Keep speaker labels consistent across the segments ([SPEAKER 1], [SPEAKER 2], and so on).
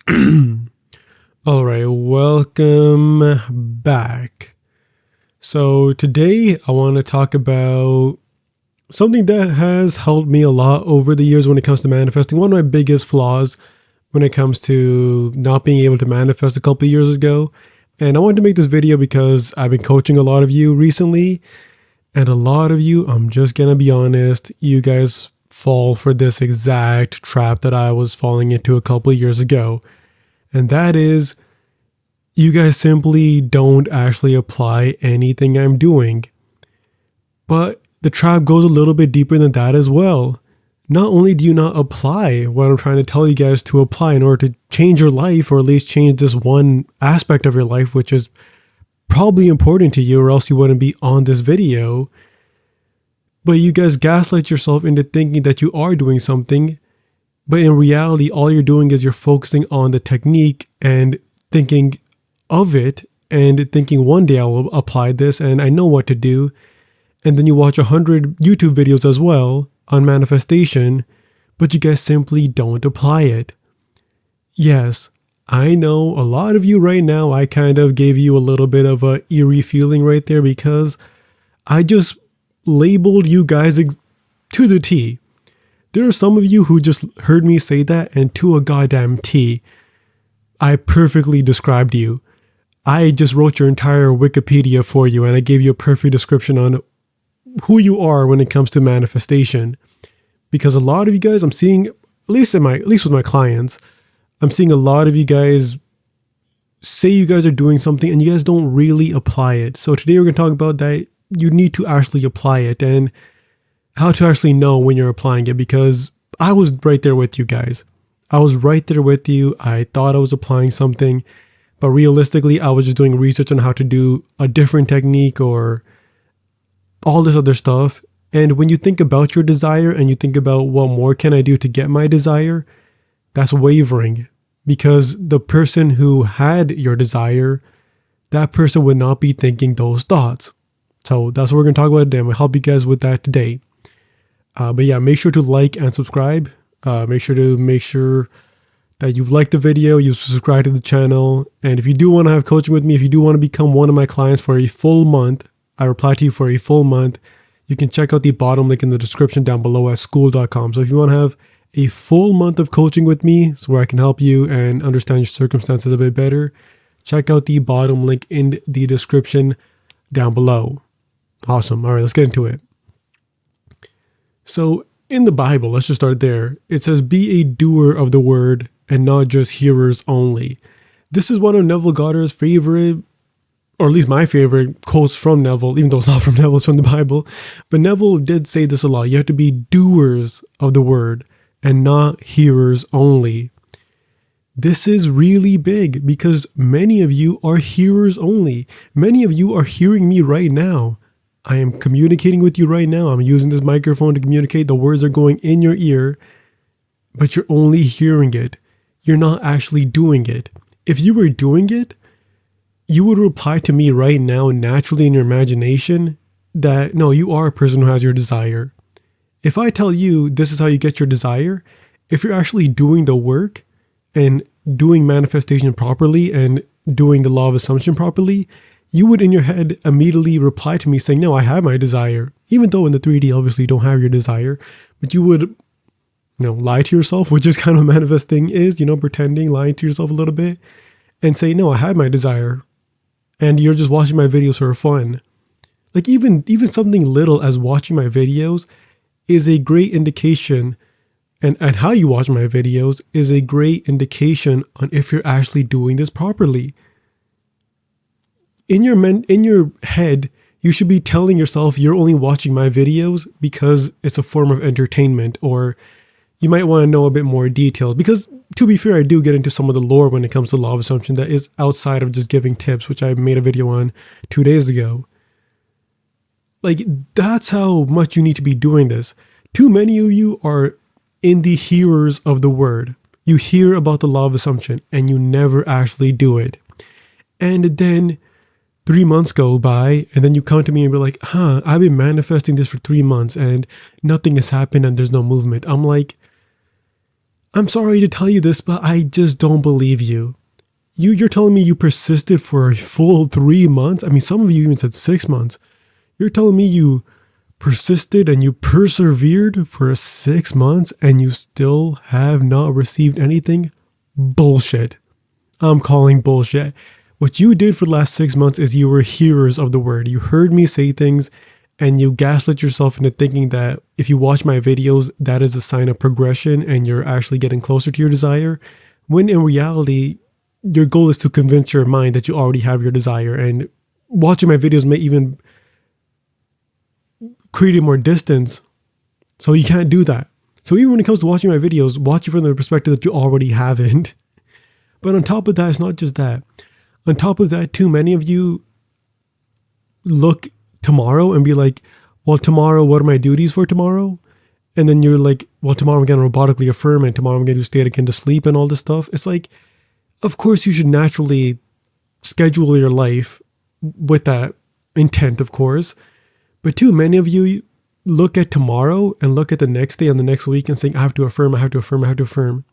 [SPEAKER 1] All right, welcome back. So today I want to talk about something that has helped me a lot over the years when it comes to manifesting. One of my biggest flaws when it comes to not being able to manifest a couple of years ago. And I wanted to make this video because I've been coaching a lot of you recently. And a lot of you, I'm just going to be honest, you guys fall for this exact trap that I was falling into a couple of years ago. And that is, you guys simply don't actually apply anything I'm doing. But the trap goes a little bit deeper than that as well. Not only do you not apply what I'm trying to tell you guys to apply in order to change your life, or at least change this one aspect of your life, which is probably important to you, or else you wouldn't be on this video. But you guys gaslight yourself into thinking that you are doing something. But in reality, all you're doing is you're focusing on the technique and thinking of it and thinking one day I will apply this and I know what to do. And then you watch 100 YouTube videos as well on manifestation, but you guys simply don't apply it. Yes, I know a lot of you right now, I kind of gave you a little bit of a eerie feeling right there because I just labeled you guys to the T. There are some of you who just heard me say that, and to a goddamn T, I perfectly described you. I just wrote your entire Wikipedia for you, and I gave you a perfect description on who you are when it comes to manifestation. Because a lot of you guys, I'm seeing, at least with my clients, I'm seeing a lot of you guys say you guys are doing something and you guys don't really apply it. So today we're going to talk about that. You need to actually apply it and how to actually know when you're applying it, because I was right there with you guys. I was right there with you. I thought I was applying something, but realistically, I was just doing research on how to do a different technique or all this other stuff. And when you think about your desire and you think about what more can I do to get my desire, that's wavering, because the person who had your desire, that person would not be thinking those thoughts. So that's what we're going to talk about today. I'm going to help you guys with that today. But yeah, make sure to like and subscribe. Make sure that you've liked the video, you've subscribed to the channel. And if you do want to have coaching with me, if you do want to become one of my clients for a full month, I reply to you for a full month, you can check out the bottom link in the description down below at school.com. So if you want to have a full month of coaching with me, so where I can help you and understand your circumstances a bit better, check out the bottom link in the description down below. Awesome. All right, let's get into it. So in the Bible, let's just start there. It says, be a doer of the word and not just hearers only. This is one of Neville Goddard's favorite, or at least my favorite quotes from Neville, even though it's not from Neville, it's from the Bible. But Neville did say this a lot. You have to be doers of the word and not hearers only. This is really big because many of you are hearers only. Many of you are hearing me right now. I am communicating with you right now. I'm using this microphone to communicate. The words are going in your ear, but you're only hearing it. You're not actually doing it. If you were doing it, you would reply to me right now naturally in your imagination that, no, you are a person who has your desire. If I tell you this is how you get your desire, if you're actually doing the work and doing manifestation properly and doing the law of assumption properly, you would in your head immediately reply to me saying, no, I have my desire. Even though in the 3D, obviously you don't have your desire, but you would, lie to yourself, which is kind of manifesting is, pretending, lying to yourself a little bit and say, no, I have my desire. And you're just watching my videos for fun. Like even something little as watching my videos is a great indication, and how you watch my videos is a great indication on if you're actually doing this properly. In your head, you should be telling yourself you're only watching my videos because it's a form of entertainment, or you might want to know a bit more details. Because to be fair, I do get into some of the lore when it comes to law of assumption that is outside of just giving tips, which I made a video on 2 days ago. Like, that's how much you need to be doing this. Too many of you are in the hearers of the word. You hear about the law of assumption and you never actually do it. And then 3 months go by and then you come to me and be like, I've been manifesting this for 3 months and nothing has happened and there's no movement. I'm like, I'm sorry to tell you this, but I just don't believe you. You're telling me you persisted for a full 3 months? I mean, some of you even said 6 months. You're telling me you persisted and you persevered for 6 months and you still have not received anything? Bullshit. I'm calling bullshit. What you did for the last 6 months is you were hearers of the word. You heard me say things and you gaslit yourself into thinking that if you watch my videos, that is a sign of progression and you're actually getting closer to your desire. When in reality, your goal is to convince your mind that you already have your desire, and watching my videos may even create more distance. So you can't do that. So even when it comes to watching my videos, watch it from the perspective that you already have it. But on top of that, it's not just that. On top of that, too many of you look tomorrow and be like, well, tomorrow, what are my duties for tomorrow? And then you're like, well, tomorrow I'm going to robotically affirm and tomorrow I'm going to do state akin to sleep and all this stuff. It's like, of course you should naturally schedule your life with that intent, of course. But too many of you look at tomorrow and look at the next day and the next week and saying, I have to affirm, I have to affirm, I have to affirm.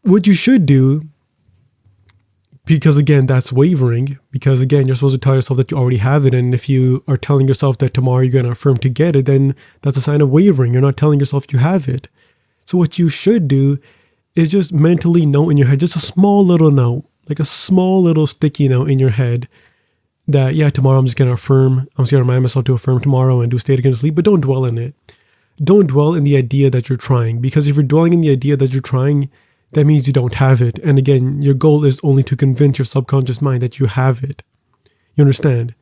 [SPEAKER 1] What you should do, because again, that's wavering, because again, you're supposed to tell yourself that you already have it. And if you are telling yourself that tomorrow you're going to affirm to get it, then that's a sign of wavering. You're not telling yourself you have it. So what you should do is just mentally note in your head, just a small little note, like a small little sticky note in your head that, yeah, tomorrow I'm just going to affirm. I'm just going to remind myself to affirm tomorrow and do state again to sleep, but don't dwell in it. Don't dwell in the idea that you're trying, because if you're dwelling in the idea that you're trying, that means you don't have it. And again, your goal is only to convince your subconscious mind that you have it. You understand?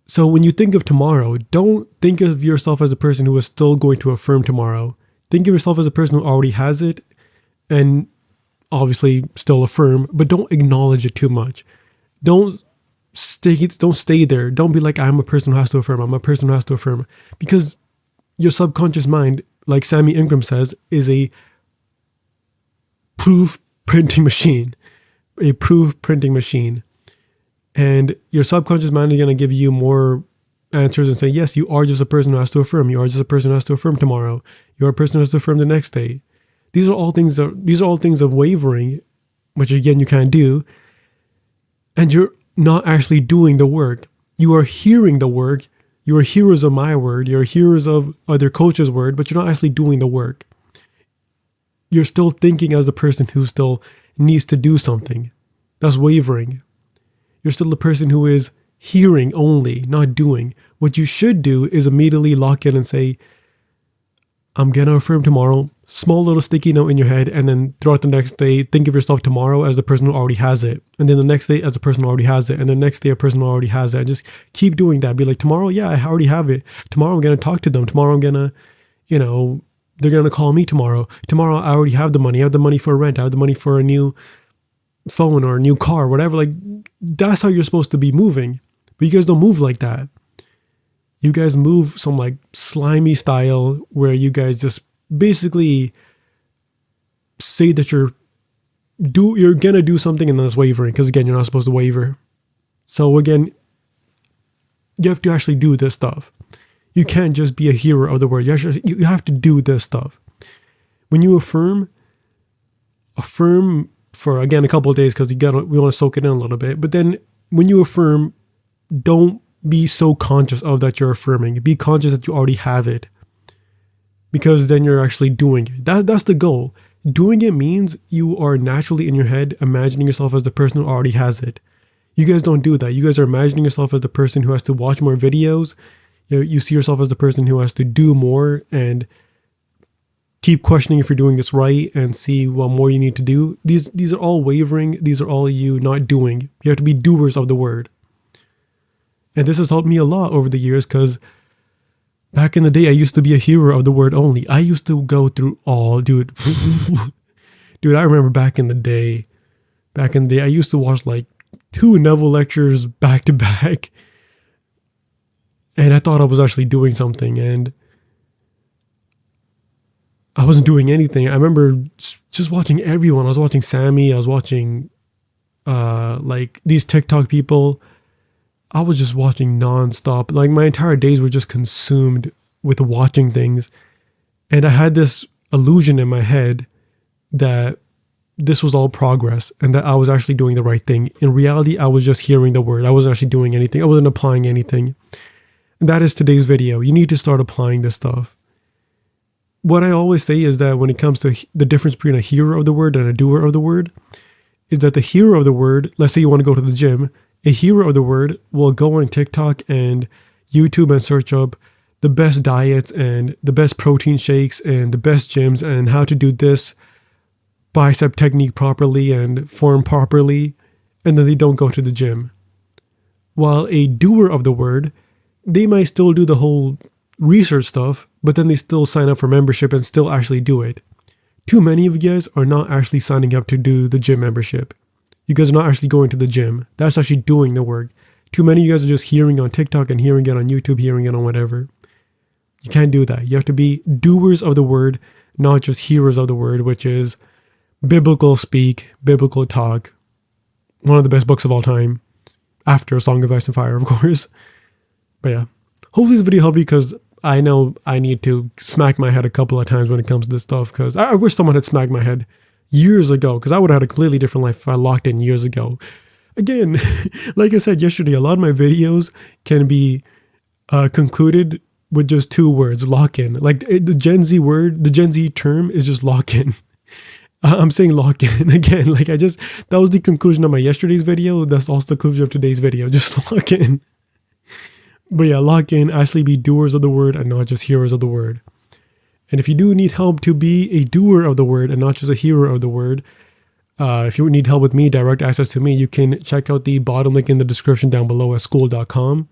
[SPEAKER 1] So when you think of tomorrow, don't think of yourself as a person who is still going to affirm tomorrow. Think of yourself as a person who already has it and obviously still affirm, but don't acknowledge it too much. Don't stay there. Don't be like, I'm a person who has to affirm. I'm a person who has to affirm. Because your subconscious mind, like Sammy Ingram says, is a proof printing machine. A proof printing machine. And your subconscious mind is going to give you more answers and say, yes, you are just a person who has to affirm. You are just a person who has to affirm tomorrow. You are a person who has to affirm the next day. These are all things of wavering, which again, you can't do. And you're not actually doing the work. You are hearing the work. You are hearers of my word. You're hearers of other coaches' word, but you're not actually doing the work. You're still thinking as a person who still needs to do something. That's wavering. You're still a person who is hearing only, not doing. What you should do is immediately lock in and say, I'm going to affirm tomorrow. Small little sticky note in your head, and then throughout the next day, think of yourself tomorrow as the person who already has it. And then the next day as a person who already has it. And the next day a person who already has it. And just keep doing that. Be like, tomorrow, yeah, I already have it. Tomorrow I'm going to talk to them. Tomorrow I'm going to, they're going to call me tomorrow. Tomorrow I already have the money. I have the money for rent. I have the money for a new phone or a new car, whatever. Like, that's how you're supposed to be moving. But you guys don't move like that. You guys move some like slimy style where you guys just basically say that you're gonna do something and then it's wavering, because again, you're not supposed to waver. So again, you have to actually do this stuff. You can't just be a hearer of the word. You have to do this stuff. When you affirm for again a couple of days, because we want to soak it in a little bit. But then when you affirm, don't be so conscious of that you're affirming. Be conscious that you already have it, because then you're actually doing it. That's the goal. Doing it means you are naturally in your head imagining yourself as the person who already has it. You guys don't do that. You guys are imagining yourself as the person who has to watch more videos. You see yourself as the person who has to do more and keep questioning if you're doing this right and see what more you need to do. These are all wavering. These are all you not doing. You have to be doers of the word. And this has helped me a lot over the years, because back in the day, I used to be a hearer of the word only. I used to go through all, dude. Dude, I remember back in the day, I used to watch like 2 Neville lectures back to back. And I thought I was actually doing something, and I wasn't doing anything. I remember just watching everyone. I was watching Sammy. I was watching like these TikTok people. I was just watching nonstop. Like my entire days were just consumed with watching things. And I had this illusion in my head that this was all progress and that I was actually doing the right thing. In reality, I was just hearing the word. I wasn't actually doing anything. I wasn't applying anything. And that is today's video. You need to start applying this stuff. What I always say is that when it comes to the difference between a hearer of the word and a doer of the word, is that the hearer of the word, let's say you want to go to the gym, a hearer of the word will go on TikTok and YouTube and search up the best diets and the best protein shakes and the best gyms and how to do this bicep technique properly and form properly, and then they don't go to the gym. While a doer of the word, they might still do the whole research stuff, but then they still sign up for membership and still actually do it. Too many of you guys are not actually signing up to do the gym membership. You guys are not actually going to the gym. That's actually doing the work. Too many of you guys are just hearing on TikTok and hearing it on YouTube, hearing it on whatever. You can't do that. You have to be doers of the word, not just hearers of the word, which is biblical speak, biblical talk. One of the best books of all time. After A Song of Ice and Fire, of course. But yeah. Hopefully this video helped you, because I know I need to smack my head a couple of times when it comes to this stuff, because I wish someone had smacked my head years ago, because I would have had a completely different life if I locked in years ago. Again, like I said yesterday, a lot of my videos can be concluded with just 2 words, lock in. Like the Gen Z word, the Gen Z term is just lock in. I'm saying lock in again. Like that was the conclusion of my yesterday's video. That's also the conclusion of today's video. Just lock in. But yeah, lock in, actually be doers of the word and not just hearers of the word. And if you do need help to be a doer of the word and not just a hearer of the word, if you need help with me, direct access to me, you can check out the bottom link in the description down below at school.com.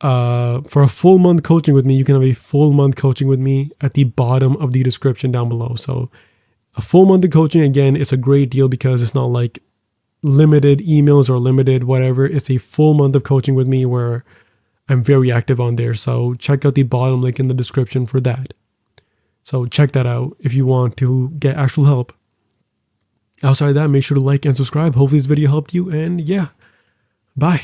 [SPEAKER 1] For a full month coaching with me, you can have a full month coaching with me at the bottom of the description down below. So a full month of coaching, again, it's a great deal because it's not like limited emails or limited whatever. It's a full month of coaching with me where I'm very active on there. So check out the bottom link in the description for that. So check that out if you want to get actual help. Outside of that, make sure to like and subscribe. Hopefully this video helped you, and yeah, bye.